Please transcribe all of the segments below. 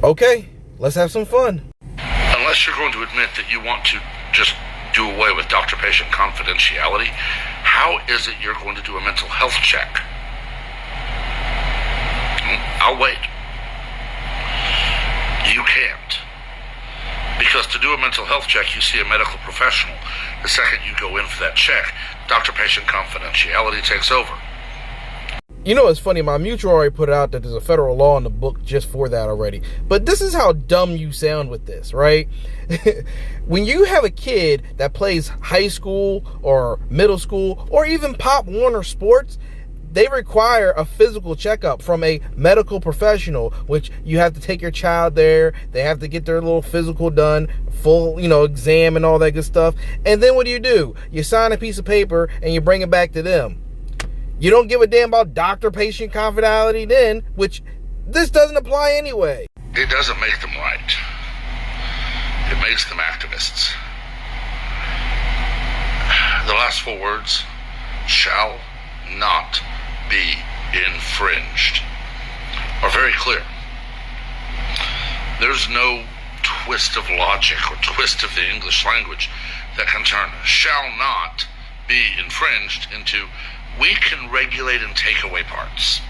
Okay, let's have some fun. Unless you're going to admit that you want to just do away with doctor-patient confidentiality, how is it you're going to do a mental health check? I'll wait. You can't. Because to do a mental health check, you see a medical professional. The second you go in for that check, doctor-patient confidentiality takes over. You know, it's funny, my mutual already put out that there's a federal law in the book just for that already. But this is how dumb you sound with this, right? When you have a kid that plays high school or middle school or even Pop Warner sports, they require a physical checkup from a medical professional, which you have to take your child there. They have to get their little physical done, full, exam and all that good stuff. And then what do? You sign a piece of paper and you bring it back to them. You don't give a damn about doctor-patient confidentiality then, which this doesn't apply anyway. It doesn't make them right. It makes them activists. The last 4 words, shall not be infringed, are very clear. There's no twist of logic or twist of the English language that can turn shall not be infringed into we can regulate and take away parts.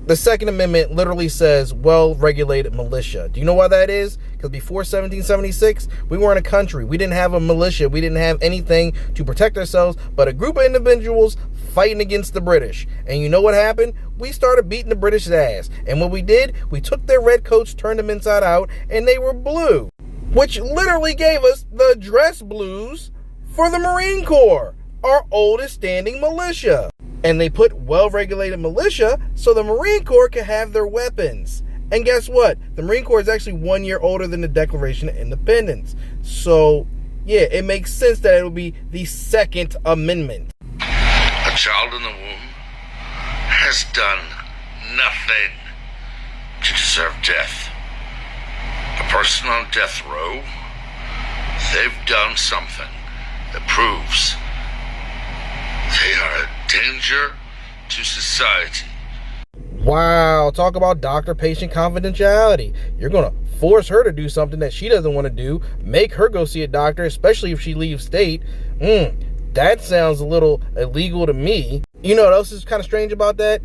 The Second Amendment literally says well-regulated militia. Do you know why that is? Because before 1776, we weren't a country. We didn't have a militia. We didn't have anything to protect ourselves but a group of individuals fighting against the British. And you know what happened? We started beating the British ass. And what we did, we took their red coats, turned them inside out, and they were blue. Which literally gave us the dress blues for the Marine Corps, our oldest standing militia. And they put well-regulated militia so the Marine Corps could have their weapons. And guess what? The Marine Corps is actually 1 year older than the Declaration of Independence. So, yeah, it makes sense that it would be the Second Amendment. A child in the womb has done nothing to deserve death. A person on death row, they've done something that proves they are a danger to society. Wow, talk about doctor-patient confidentiality. You're going to force her to do something that she doesn't want to do, make her go see a doctor, especially if she leaves state. That sounds a little illegal to me. You know what else is kind of strange about that?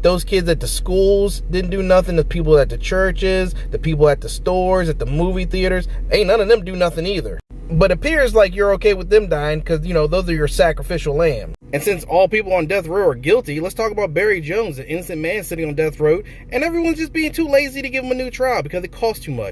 Those kids at the schools didn't do nothing. The people at the churches, the people at the stores, at the movie theaters, ain't none of them do nothing either. But it appears like you're okay with them dying because, those are your sacrificial lambs. And since all people on death row are guilty, let's talk about Barry Jones, an innocent man sitting on death row, and everyone's just being too lazy to give him a new trial because it costs too much.